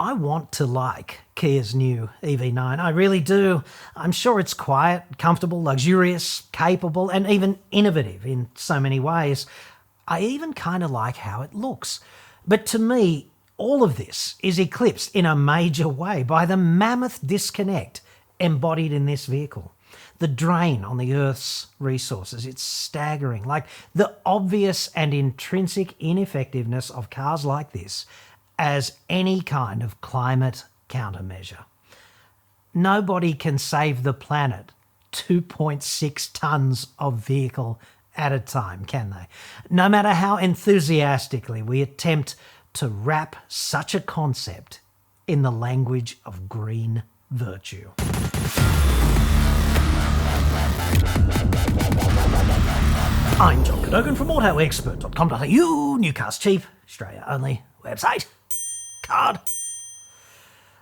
I want to like Kia's new EV9. I really do. I'm sure it's quiet, comfortable, luxurious, capable, and even innovative in so many ways. I even kind of like how it looks. But to me, all of this is eclipsed in a major way by the mammoth disconnect embodied in this vehicle. The drain on the Earth's resources, it's staggering. Like the obvious and intrinsic ineffectiveness of cars like this as any kind of climate countermeasure. Nobody can save the planet 2.6 tonnes of vehicle at a time, can they? No matter how enthusiastically we attempt to wrap such a concept in the language of green virtue. I'm John Cadogan from AutoExpert.com.au, new cars cheap, Australia only website. Card.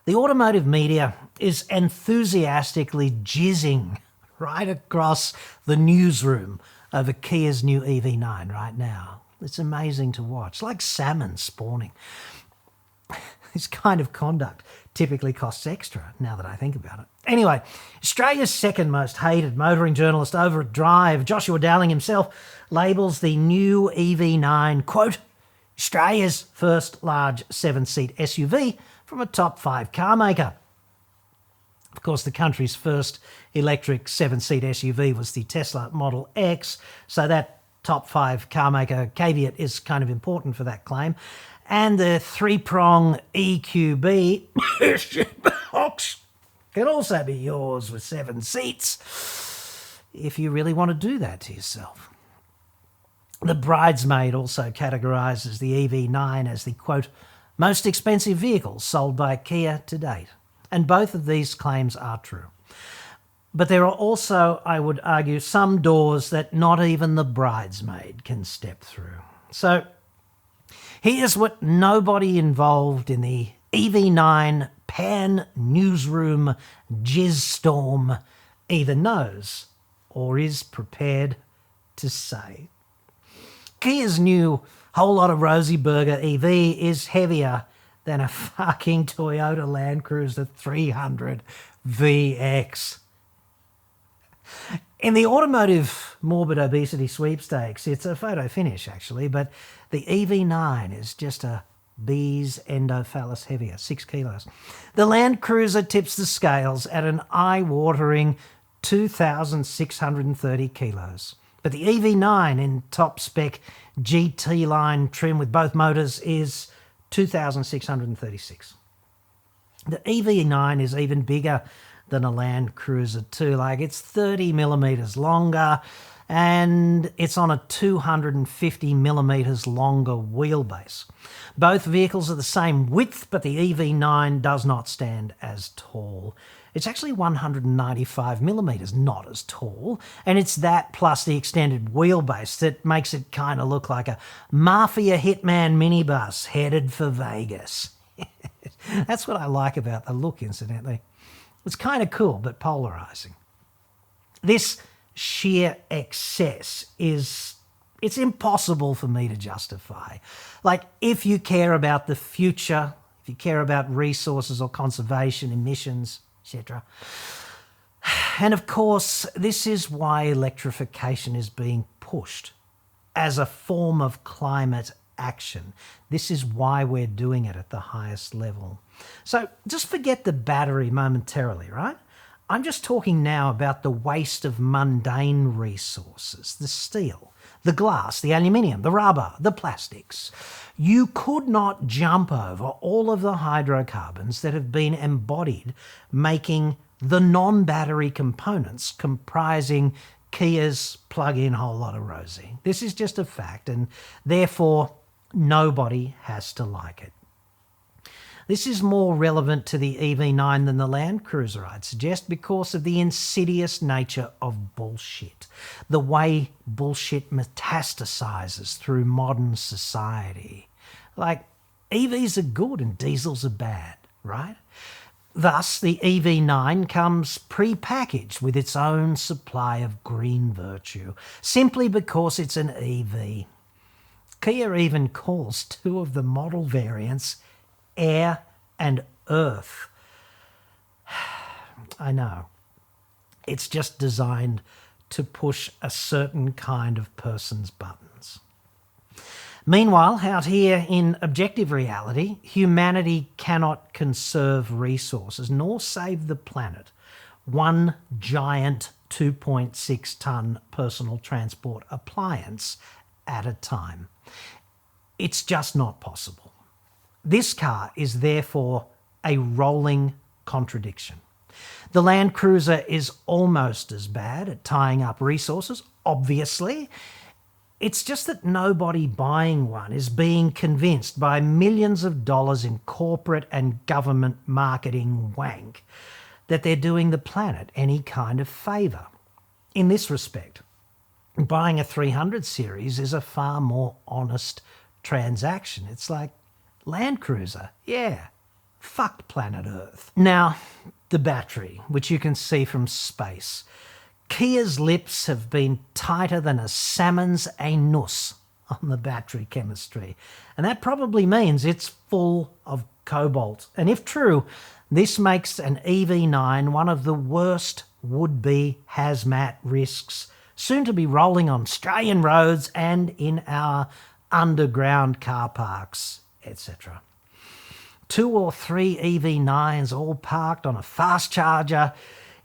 The automotive media is enthusiastically jizzing right across the newsroom over Kia's new EV9 right now. It's amazing to watch, like salmon spawning. This kind of conduct typically costs extra, now that I think about it. Anyway, Australia's second most hated motoring journalist over at Drive, Joshua Dowling himself, labels the new EV9, quote, Australia's first large 7-seat SUV from a top 5 car maker. Of course, the country's first electric 7-seat SUV was the Tesla Model X, so that top 5 car maker caveat is kind of important for that claim. And the 3-prong EQB box can also be yours with 7 seats if you really want to do that to yourself. The Bridesmaid also categorises the EV9 as the, quote, most expensive vehicle sold by Kia to date. And both of these claims are true. But there are also, I would argue, some doors that not even the Bridesmaid can step through. So here's what nobody involved in the EV9 pan newsroom jizz storm either knows or is prepared to say. Kia's new whole lot of rosy burger EV is heavier than a fucking Toyota Land Cruiser 300 VX. In the automotive morbid obesity sweepstakes, it's a photo finish actually, but the EV9 is just a bee's endophallus heavier, 6 kilos. The Land Cruiser tips the scales at an eye-watering 2,630 kilos. But the EV9 in top spec GT line trim with both motors is 2,636. The EV9 is even bigger than a Land Cruiser too. Like it's 30 millimeters longer and it's on a 250 millimeters longer wheelbase. Both vehicles are the same width, but the EV9 does not stand as tall. It's actually 195 millimeters, not as tall, and it's that plus the extended wheelbase that makes it kind of look like a Mafia Hitman minibus headed for Vegas. That's what I like about the look, incidentally. It's kind of cool, but polarizing. This sheer excess it's impossible for me to justify. Like, if you care about the future, if you care about resources or conservation, emissions, etc. And of course, this is why electrification is being pushed as a form of climate action. This is why we're doing it at the highest level. So just forget the battery momentarily, right? I'm just talking now about the waste of mundane resources, the steel, the glass, the aluminium, the rubber, the plastics. You could not jump over all of the hydrocarbons that have been embodied making the non-battery components comprising Kia's plug-in whole lot of rosy. This is just a fact, and therefore nobody has to like it. This is more relevant to the EV9 than the Land Cruiser, I'd suggest, because of the insidious nature of bullshit. The way bullshit metastasizes through modern society. Like, EVs are good and diesels are bad, right? Thus, the EV9 comes pre-packaged with its own supply of green virtue, simply because it's an EV. Kia even calls two of the model variants Air and Earth. I know. It's just designed to push a certain kind of person's buttons. Meanwhile, out here in objective reality, humanity cannot conserve resources nor save the planet. One giant 2.6 tonne personal transport appliance at a time. It's just not possible. This car is therefore a rolling contradiction. The Land Cruiser is almost as bad at tying up resources, obviously. It's just that nobody buying one is being convinced by millions of dollars in corporate and government marketing wank that they're doing the planet any kind of favour. In this respect, buying a 300 series is a far more honest transaction. It's like, Land Cruiser, yeah, fuck planet Earth. Now, the battery, which you can see from space. Kia's lips have been tighter than a salmon's anus on the battery chemistry. And that probably means it's full of cobalt. And if true, this makes an EV9 one of the worst would-be hazmat risks, soon to be rolling on Australian roads and in our underground car parks, etc. 2 or 3 EV9s all parked on a fast charger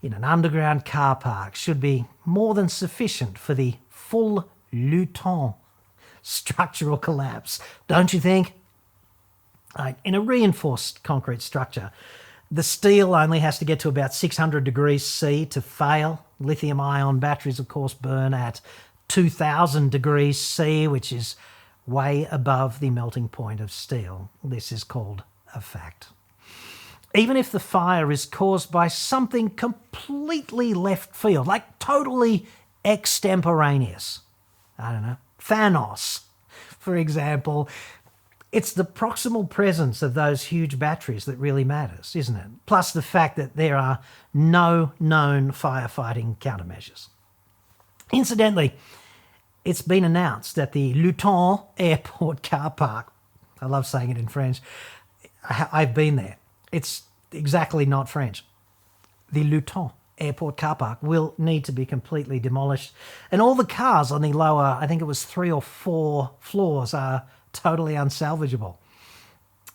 in an underground car park should be more than sufficient for the full Luton structural collapse, don't you think? In a reinforced concrete structure, the steel only has to get to about 600 degrees C to fail. Lithium-ion batteries, of course, burn at 2000 degrees C, which is way above the melting point of steel. This is called a fact. Even if the fire is caused by something completely left field, like totally extemporaneous, I don't know, Thanos, for example, it's the proximal presence of those huge batteries that really matters, isn't it? Plus the fact that there are no known firefighting countermeasures. Incidentally, it's been announced that the Luton Airport car park, I love saying it in French, I've been there. It's exactly not French. The Luton Airport car park will need to be completely demolished. And all the cars on the lower, I think it was 3 or 4 floors, are totally unsalvageable.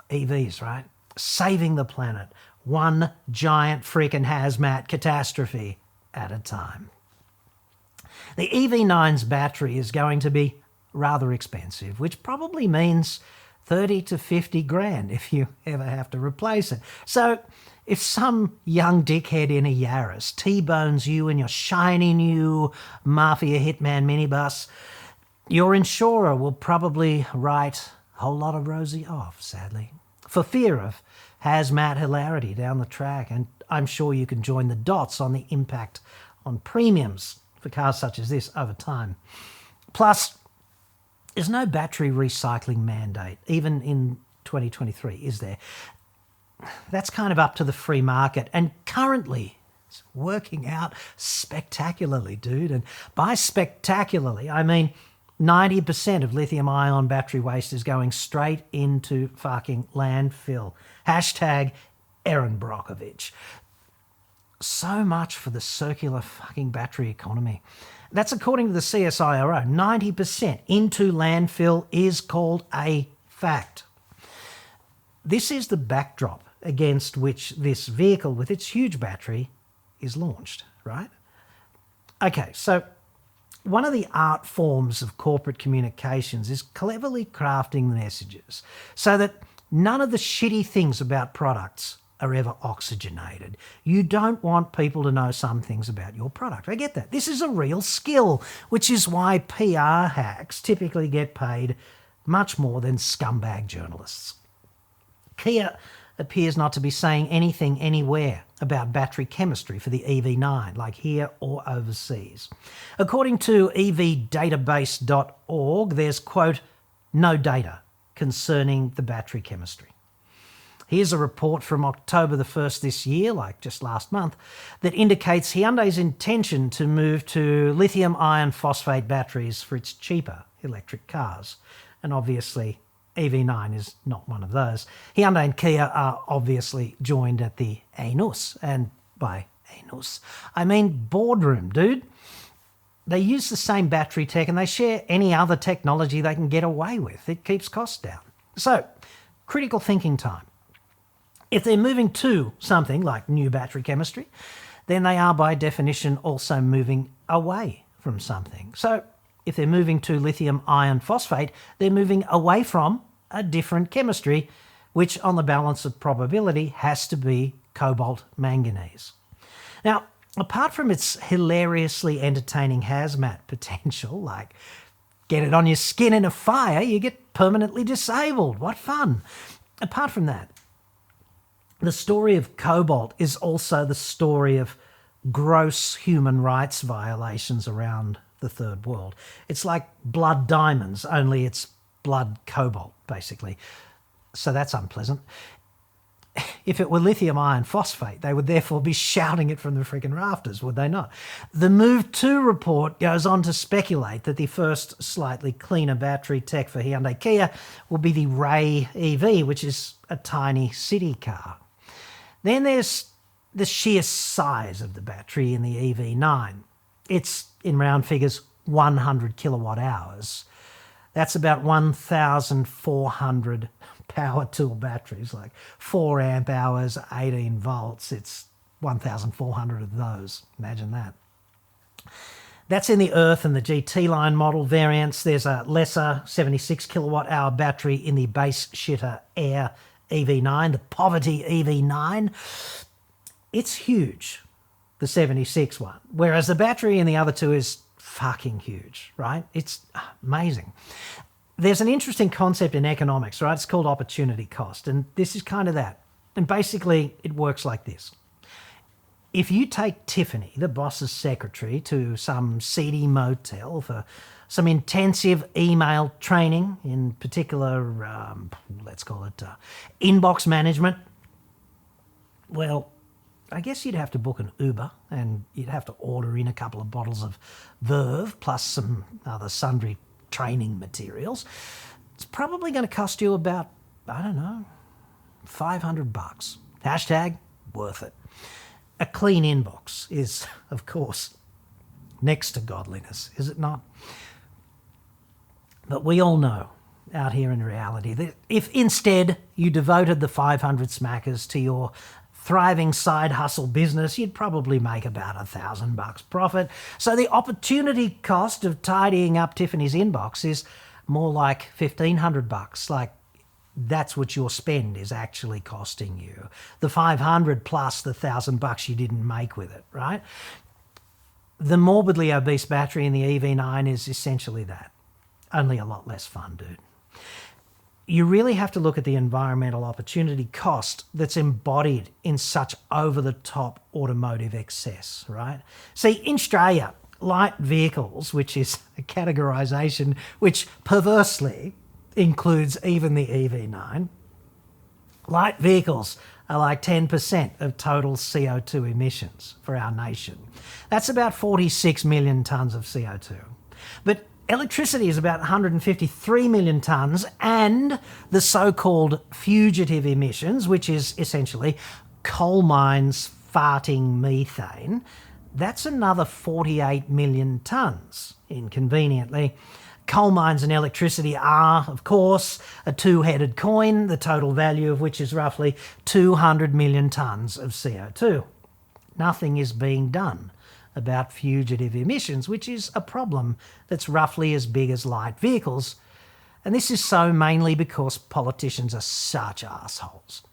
EVs, right? Saving the planet. One giant freaking hazmat catastrophe at a time. The EV9's battery is going to be rather expensive, which probably means 30 to 50 grand if you ever have to replace it. So if some young dickhead in a Yaris T-bones you in your shiny new Mafia Hitman minibus, your insurer will probably write a whole lot of Rosie off, sadly, for fear of hazmat hilarity down the track. And I'm sure you can join the dots on the impact on premiums for cars such as this over time. Plus, there's no battery recycling mandate, even in 2023, is there? That's kind of up to the free market. And currently, it's working out spectacularly, dude. And by spectacularly, I mean 90% of lithium-ion battery waste is going straight into fucking landfill. Hashtag Erin Brockovich. So much for the circular fucking battery economy. That's according to the CSIRO. 90% into landfill is called a fact. This is the backdrop against which this vehicle with its huge battery is launched, right? Okay, so one of the art forms of corporate communications is cleverly crafting messages so that none of the shitty things about products are ever oxygenated. You don't want people to know some things about your product. I get that. This is a real skill, which is why PR hacks typically get paid much more than scumbag journalists. Kia appears not to be saying anything anywhere about battery chemistry for the EV9, like here or overseas. According to evdatabase.org, there's, quote, no data concerning the battery chemistry. Here's a report from October the 1st this year, like just last month, that indicates Hyundai's intention to move to lithium iron phosphate batteries for its cheaper electric cars. And obviously, EV9 is not one of those. Hyundai and Kia are obviously joined at the anus, and by anus, I mean boardroom, dude. They use the same battery tech and they share any other technology they can get away with. It keeps costs down. So, critical thinking time. If they're moving to something like new battery chemistry, then they are by definition also moving away from something. So, if they're moving to lithium iron phosphate, they're moving away from a different chemistry, which on the balance of probability has to be cobalt manganese. Now, apart from its hilariously entertaining hazmat potential, like get it on your skin in a fire, you get permanently disabled. What fun. Apart from that, the story of cobalt is also the story of gross human rights violations around the third world. It's like blood diamonds, only it's blood cobalt, basically. So that's unpleasant. If it were lithium iron phosphate, they would therefore be shouting it from the freaking rafters, would they not? The Move 2 report goes on to speculate that the first slightly cleaner battery tech for Hyundai Kia will be the Ray EV, which is a tiny city car. Then there's the sheer size of the battery in the EV9. It's, in round figures, 100 kilowatt hours. That's about 1,400 power tool batteries, like 4 amp hours, 18 volts. It's 1,400 of those. Imagine that. That's in the Earth and the GT line model variants. There's a lesser 76 kilowatt hour battery in the base shitter Air EV9, the Poverty EV9. It's huge, the 76 one, whereas the battery in the other two is fucking huge, right? It's amazing. There's an interesting concept in economics, right? It's called opportunity cost, and this is kind of that. And basically, it works like this. If you take Tiffany, the boss's secretary, to some seedy motel for some intensive email training, in particular, let's call it inbox management, well, I guess you'd have to book an Uber and you'd have to order in a couple of bottles of Verve plus some other sundry training materials. It's probably going to cost you about, I don't know, $500. Hashtag worth it. A clean inbox is, of course, next to godliness, is it not? But we all know out here in reality that if instead you devoted the 500 smackers to your thriving side hustle business, you'd probably make about $1,000 profit. So the opportunity cost of tidying up Tiffany's inbox is more like $1,500. Like, that's what your spend is actually costing you. The 500 plus the $1,000 you didn't make with it, right? The morbidly obese battery in the EV9 is essentially that. Only a lot less fun, dude. You really have to look at the environmental opportunity cost that's embodied in such over-the-top automotive excess, right? See, in Australia, light vehicles, which is a categorisation which perversely includes even the EV9, light vehicles are like 10% of total CO2 emissions for our nation. That's about 46 million tonnes of CO2. But electricity is about 153 million tonnes, and the so-called fugitive emissions, which is essentially coal mines farting methane, that's another 48 million tonnes, inconveniently. Coal mines and electricity are, of course, a two-headed coin, the total value of which is roughly 200 million tonnes of CO2. Nothing is being done about fugitive emissions, which is a problem that's roughly as big as light vehicles. And this is so mainly because politicians are such assholes.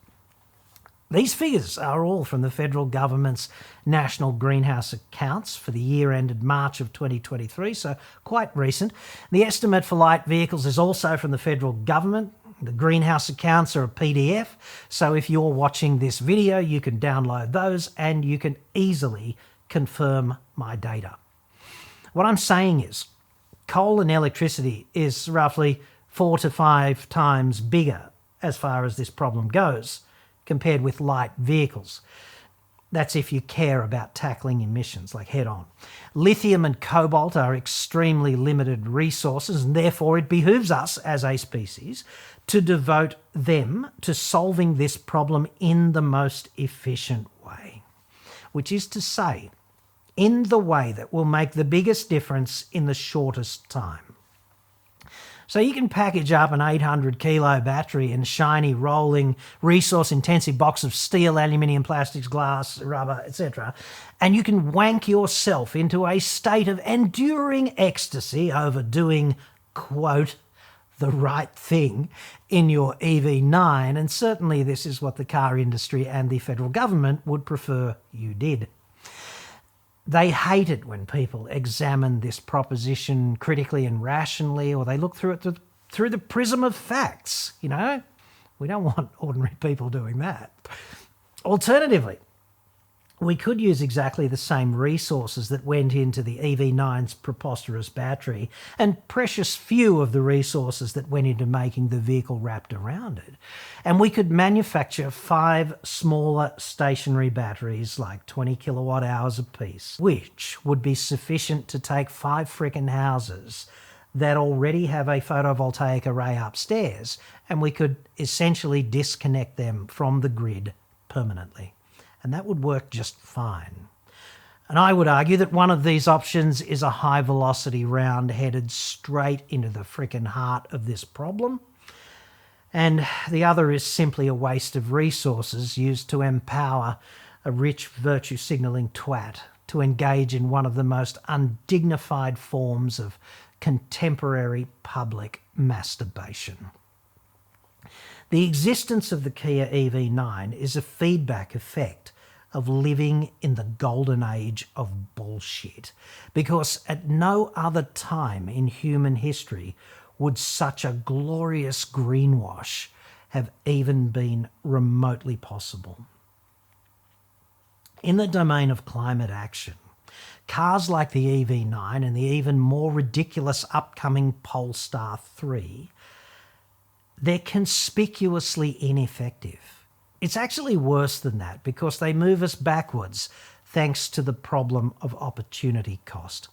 These figures are all from the federal government's national greenhouse accounts for the year ended March of 2023, so quite recent. The estimate for light vehicles is also from the federal government. The greenhouse accounts are a PDF, so if you're watching this video, you can download those and you can easily confirm my data. What I'm saying is coal and electricity is roughly 4 to 5 times bigger as far as this problem goes compared with light vehicles. That's if you care about tackling emissions, like head on. Lithium and cobalt are extremely limited resources, and therefore it behooves us as a species to devote them to solving this problem in the most efficient way, which is to say, in the way that will make the biggest difference in the shortest time. So you can package up an 800 kilo battery in a shiny, rolling, resource-intensive box of steel, aluminium, plastics, glass, rubber, etc., and you can wank yourself into a state of enduring ecstasy over doing, quote, the right thing in your EV9, and certainly this is what the car industry and the federal government would prefer you did. They hate it when people examine this proposition critically and rationally, or they look through it through the prism of facts. You know, we don't want ordinary people doing that. Alternatively, we could use exactly the same resources that went into the EV9's preposterous battery and precious few of the resources that went into making the vehicle wrapped around it. And we could manufacture 5 smaller stationary batteries, like 20 kilowatt hours apiece, which would be sufficient to take 5 frickin' houses that already have a photovoltaic array upstairs, and we could essentially disconnect them from the grid permanently. And that would work just fine. And I would argue that one of these options is a high-velocity round headed straight into the frickin' heart of this problem. And the other is simply a waste of resources used to empower a rich virtue-signalling twat to engage in one of the most undignified forms of contemporary public masturbation. The existence of the Kia EV9 is a feedback effect of living in the golden age of bullshit, because at no other time in human history would such a glorious greenwash have even been remotely possible. In the domain of climate action, cars like the EV9 and the even more ridiculous upcoming Polestar 3, they're conspicuously ineffective. It's actually worse than that, because they move us backwards thanks to the problem of opportunity cost.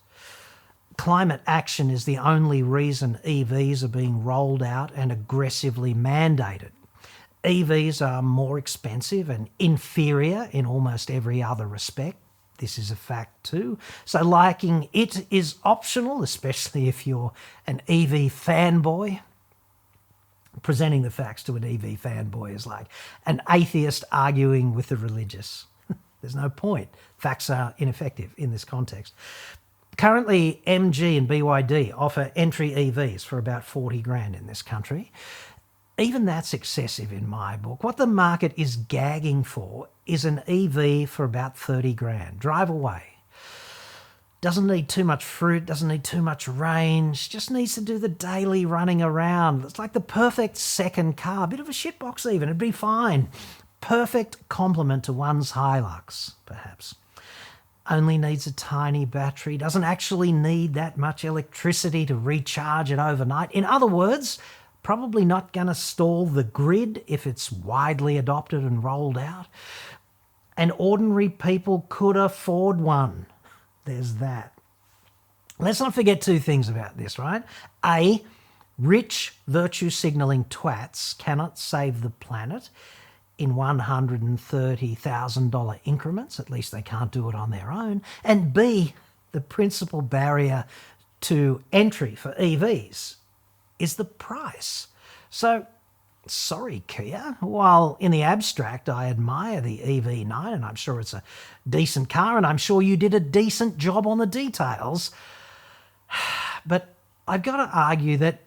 Climate action is the only reason EVs are being rolled out and aggressively mandated. EVs are more expensive and inferior in almost every other respect. This is a fact too. So liking it is optional, especially if you're an EV fanboy. Presenting the facts to an EV fanboy is like an atheist arguing with the religious. There's no point. Facts are ineffective in this context. Currently, MG and BYD offer entry EVs for about 40 grand in this country. Even that's excessive in my book. What the market is gagging for is an EV for about 30 grand. Drive away. Doesn't need too much fruit, doesn't need too much range, just needs to do the daily running around. It's like the perfect second car, a bit of a shitbox even, it'd be fine. Perfect complement to one's Hilux, perhaps. Only needs a tiny battery, doesn't actually need that much electricity to recharge it overnight. In other words, probably not going to stall the grid if it's widely adopted and rolled out. And ordinary people could afford one. There's that. Let's not forget 2 things about this, right? A, rich virtue-signalling twats cannot save the planet in $130,000 increments. At least they can't do it on their own. And B, the principal barrier to entry for EVs is the price. So, sorry, Kia. While in the abstract I admire the EV9 and I'm sure it's a decent car and I'm sure you did a decent job on the details, but I've got to argue that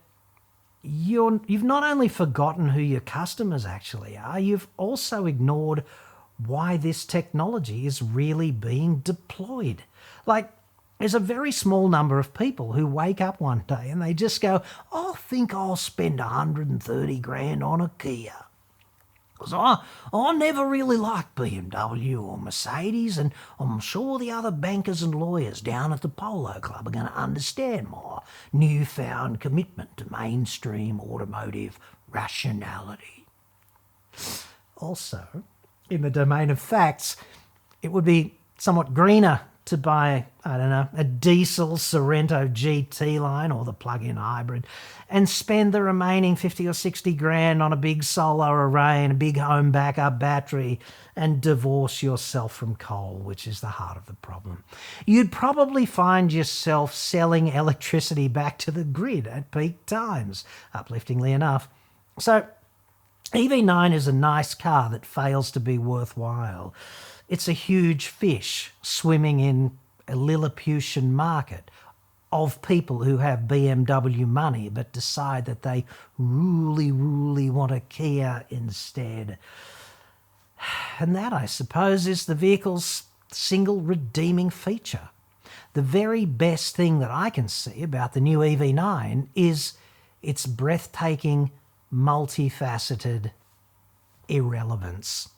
you've not only forgotten who your customers actually are, you've also ignored why this technology is really being deployed. Like, there's a very small number of people who wake up one day and they just go, I think I'll spend 130 grand on a Kia. Because I never really liked BMW or Mercedes, and I'm sure the other bankers and lawyers down at the Polo Club are going to understand my newfound commitment to mainstream automotive rationality. Also, in the domain of facts, It would be somewhat greener to buy, I don't know, a diesel Sorento GT line or the plug-in hybrid and spend the remaining 50 or 60 grand on a big solar array and a big home backup battery and divorce yourself from coal, which is the heart of the problem. You'd probably find yourself selling electricity back to the grid at peak times, upliftingly enough. So EV9 is a nice car that fails to be worthwhile. It's a huge fish swimming in a Lilliputian market of people who have BMW money but decide that they really want a Kia instead. And that, I suppose, is the vehicle's single redeeming feature. The very best thing that I can see about the new EV9 is its breathtaking, multifaceted irrelevance.